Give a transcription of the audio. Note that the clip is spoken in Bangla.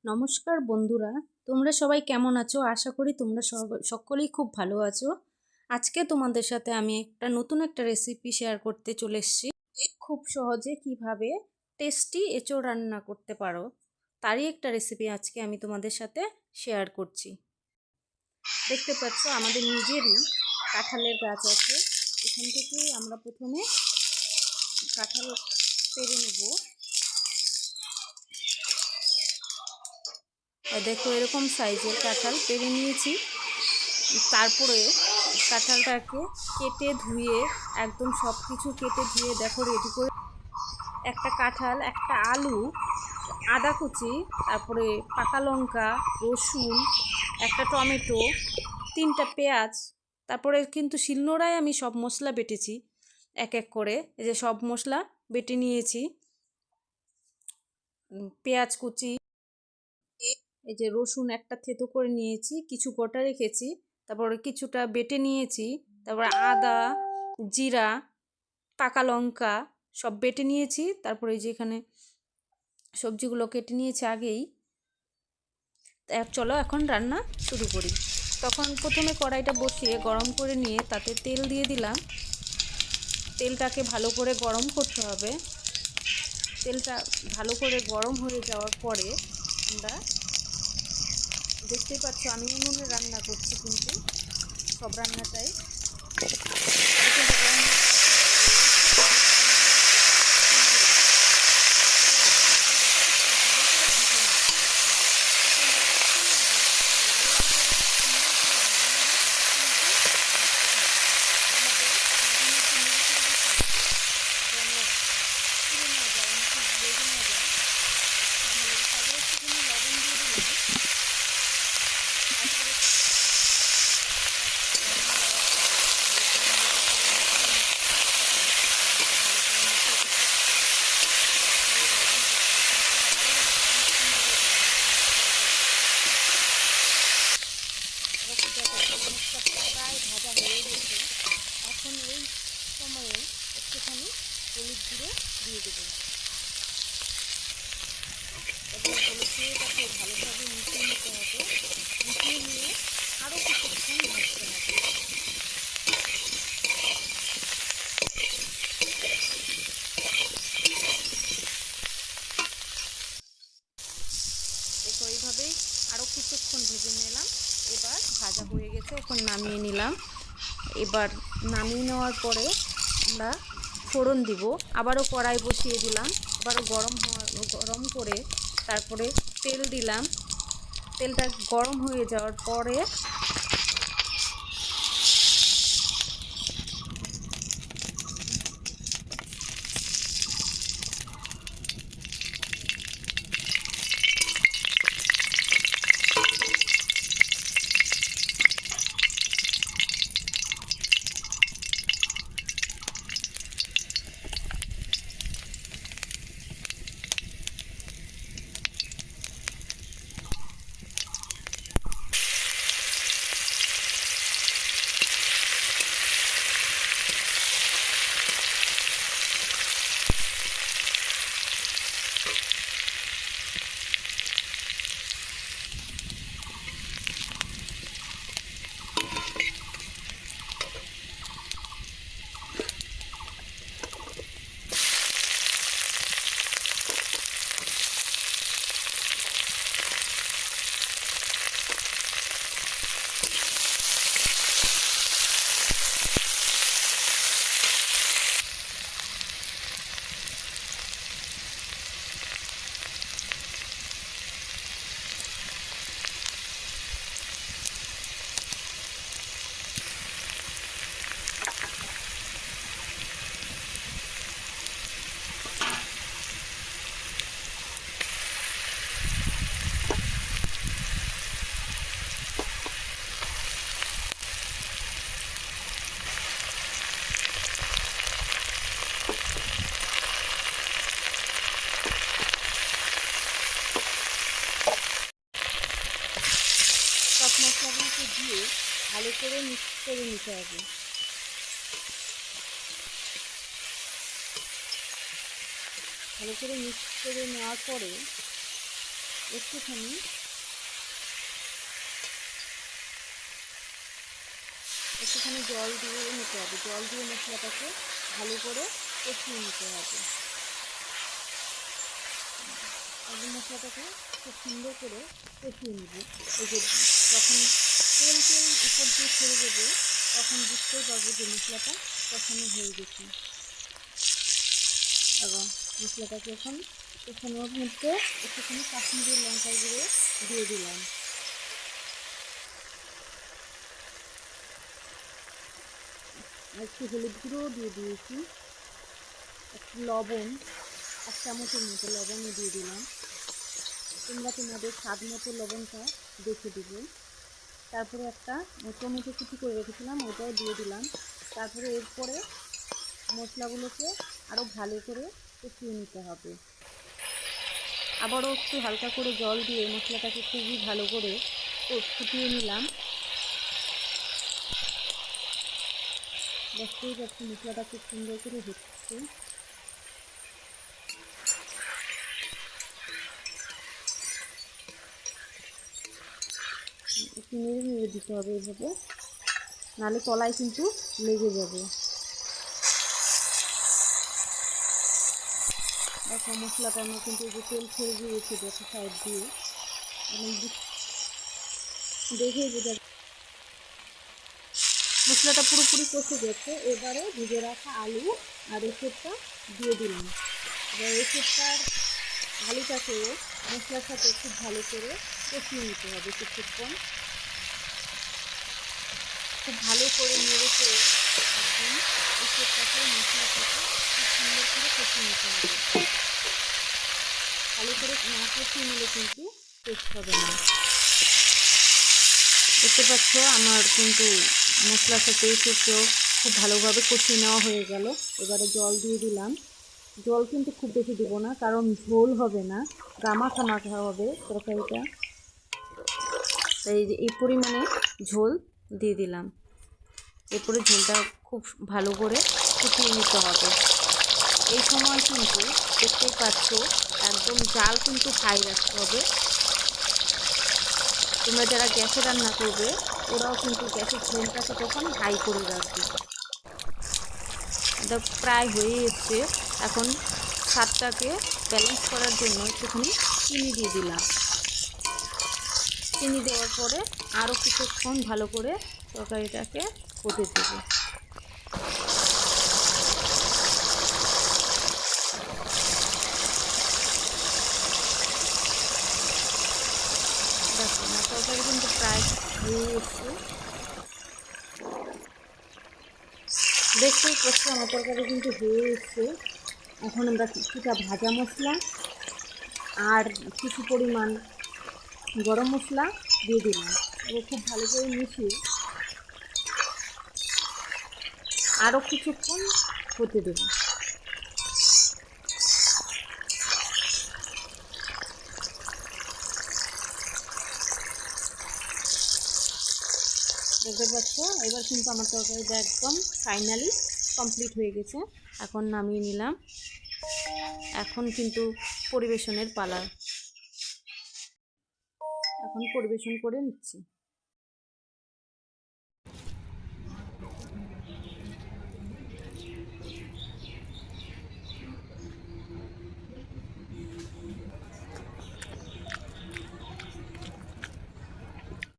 নমস্কার বন্ধুরা, তোমরা সবাই কেমন আছো? আশা করি তোমরা সকলেই খুব ভালো আছো। আজকে তোমাদের সাথে আমি নতুন একটা রেসিপি শেয়ার করতে চলে এসেছি। খুব সহজে কিভাবে টেস্টি এঁচোড় রান্না করতে পারো তারই একটা রেসিপি আজকে আমি তোমাদের সাথে শেয়ার করছি। দেখতে পাচ্ছ আমাদের নিজেরই কাঁঠালের গাছ আছে। এখান থেকেই আমরা প্রথমে কাঁঠাল পেড়ে নেব। দেখো এরকম সাইজের কাঁঠাল পেড়ে নিয়েছি। তারপরে কাঁঠালটাকে কেটে ধুয়ে একদম সব কিছু কেটে ধুয়ে দেখো রেডি করে একটা কাঁঠাল, একটা আলু, আদা কুচি, তারপরে পাকা লঙ্কা, রসুন, একটা টমেটো, 3টা পেঁয়াজ, তারপরে কিন্তু শিলনোড়ায় আমি সব মশলা বেটেছি এক এক করে। এই যে সব মশলা বেটে নিয়েছি। পেঁয়াজ কুচি, এই যে রসুন একটা থেতো করে নিয়েছি, কিছু গোটা রেখেছি, তারপরে কিছুটা বেটে নিয়েছি, তারপরে আদা, জিরা, পাকা লঙ্কা সব বেটে নিয়েছি। তারপরে এই যে এখানে সবজিগুলো কেটে নিয়েছি আগেই। চলো এখন রান্না শুরু করি। তখন প্রথমে কড়াইটা বসিয়ে গরম করে নিয়ে তাতে তেল দিয়ে দিলাম। তেলটাকে ভালো করে গরম করতে হবে। তেলটা ভালো করে গরম হয়ে যাওয়ার পরে আমরা দেখতেই পাচ্ছ আমি উনুনে রান্না করছি, কিন্তু সব রান্নাটাই প্রায় ভাজা হয়ে গেছে। এখন এই সময়ে একটুখানি হলুদ গুঁড়ো দিয়ে দেবো এবং হলুদ গুঁড়োটাকে ভালোভাবে মিশিয়ে নিতে হবে। মিশিয়ে নিয়ে আরও কিছুক্ষণ ভাজতে হবে। দেখো এইভাবেই আরও কিছুক্ষণ ভেজে নিলাম। এবার ভাজা হয়ে গেছে, এখন নামিয়ে নিলাম। এবার নামিয়ে নেওয়ার পরে আমরা ফোড়ন দিব। আবারও কড়াই বসিয়ে দিলাম, আবারও গরম করে তারপরে তেল দিলাম। তেলটা গরম হয়ে যাওয়ার পরে সব মশলাগুলোকে দিয়ে ভালো করে মিক্স করে নিতে হবে। ভালো করে মিক্স করে নেওয়ার পরে একটুখানি জল দিয়ে নিতে হবে। জল দিয়ে মশলাটাকে ভালো করে কষিয়ে নিতে হবে। একদম মশলাটাকে খুব সুন্দর করে কষিয়ে নেব। এই যে যখন তেল উপর দিয়ে ছেড়ে দেবে তখন বুঝতেই পারবো যে মশলাটা কষানো হয়ে গেছে। এবং মশলাটাকে এখন কষানোর মধ্যে একটুখানি কাশ্মীরি লঙ্কার গুঁড়ো দিয়ে দিলাম। একটু হলুদ গুঁড়ো দিয়ে দিয়েছি, একটু লবণ, 1 চামচের মতো লবণও দিয়ে দিলাম। তোমরা তোমাদের স্বাদ মতো লবণটা দেখে দিবে। তারপরে একটা টমেটো কুচি করে রেখেছিলাম, ওটাও দিয়ে দিলাম। তারপরে এরপরে মশলাগুলোকে আরও ভালো করে কষিয়ে নিতে হবে। আবারও একটু হালকা করে জল দিয়ে মশলাটাকে খুবই ভালো করে ফুটিয়ে নিলাম। দেখতেই পাচ্ছি মশলাটা খুব সুন্দর করে হচ্ছে। একটু নেড়ে দিতে হবে এভাবে, নাহলে তলায় কিন্তু লেগে যাবে। দেখো মশলাটা আমার কিন্তু এই যে তেল ছেড়ে দিয়েছে দেখো সাইড দিয়ে, দেখেই বোঝা মশলাটা পুরোপুরি কষে গেছে। এবারে ভেজে রাখা আলু আর এসবটা দিয়ে দিলাম। এবার এসবটার আলুটাকেও মশলার সাথে খুব ভালো করে কষিয়ে নিতে হবে কিছুক্ষণ। খুব ভালো করে নেড়ে চেড়ে একদম এসবটাকে মশলার সাথে খুব সুন্দর করে কষিয়ে নিতে হবে। ভালো করে না কষিয়ে নিলে কিন্তু টেস্ট হবে না। দেখতে পাচ্ছ আমার কিন্তু মশলার সাথে এসবকেও খুব ভালোভাবে কষিয়ে নেওয়া হয়ে গেল। এবারে জল দিয়ে দিলাম। জল কিন্তু খুব বেশি দেবো না, কারণ ঝোল হবে না, গামাখা হবে তরকারিটা। তাই এই পরিমাণে ঝোল দিয়ে দিলাম। এরপরে ঝোলটা খুব ভালো করে ফুটিয়ে নিতে হবে। এই সময় কিন্তু দেখতেই পাচ্ছ একদম জাল কিন্তু হাই রাখতে হবে। তোমরা যারা গ্যাসে রান্না করবে ওরাও কিন্তু গ্যাসের ফ্লেমটাকে তখন হাই করে রাখবে। এটা প্রায় হয়ে এসছে। এখন স্বাদটাকে ব্যালেন্স করার জন্য একটুখানি চিনি দিয়ে দিলাম। চিনি দেওয়ার পরে আরও কিছুক্ষণ ভালো করে তরকারিটাকে ফুটে দেবো। দেখো আমার তরকারি কিন্তু প্রায় হয়ে এসছে। দেখতেই পাচ্ছ আমার তরকারি কিন্তু হয়ে এসছে। এখন আমরা কিছুটা ভাজা মশলা আর কিছু পরিমাণ গরম মশলা দিয়ে দিলাম এবং খুব ভালো করে মিশিয়ে আরও কিছুক্ষণ হতে দেবো। দেখতে পাচ্ছ এবার কিন্তু আমার তরকারিটা একদম ফাইনালি কমপ্লিট হয়ে গেছে। এখন নামিয়ে নিলাম। এখন কিন্তু পরিবেশনের পালা। এখন পরিবেশন করে নিচ্ছি।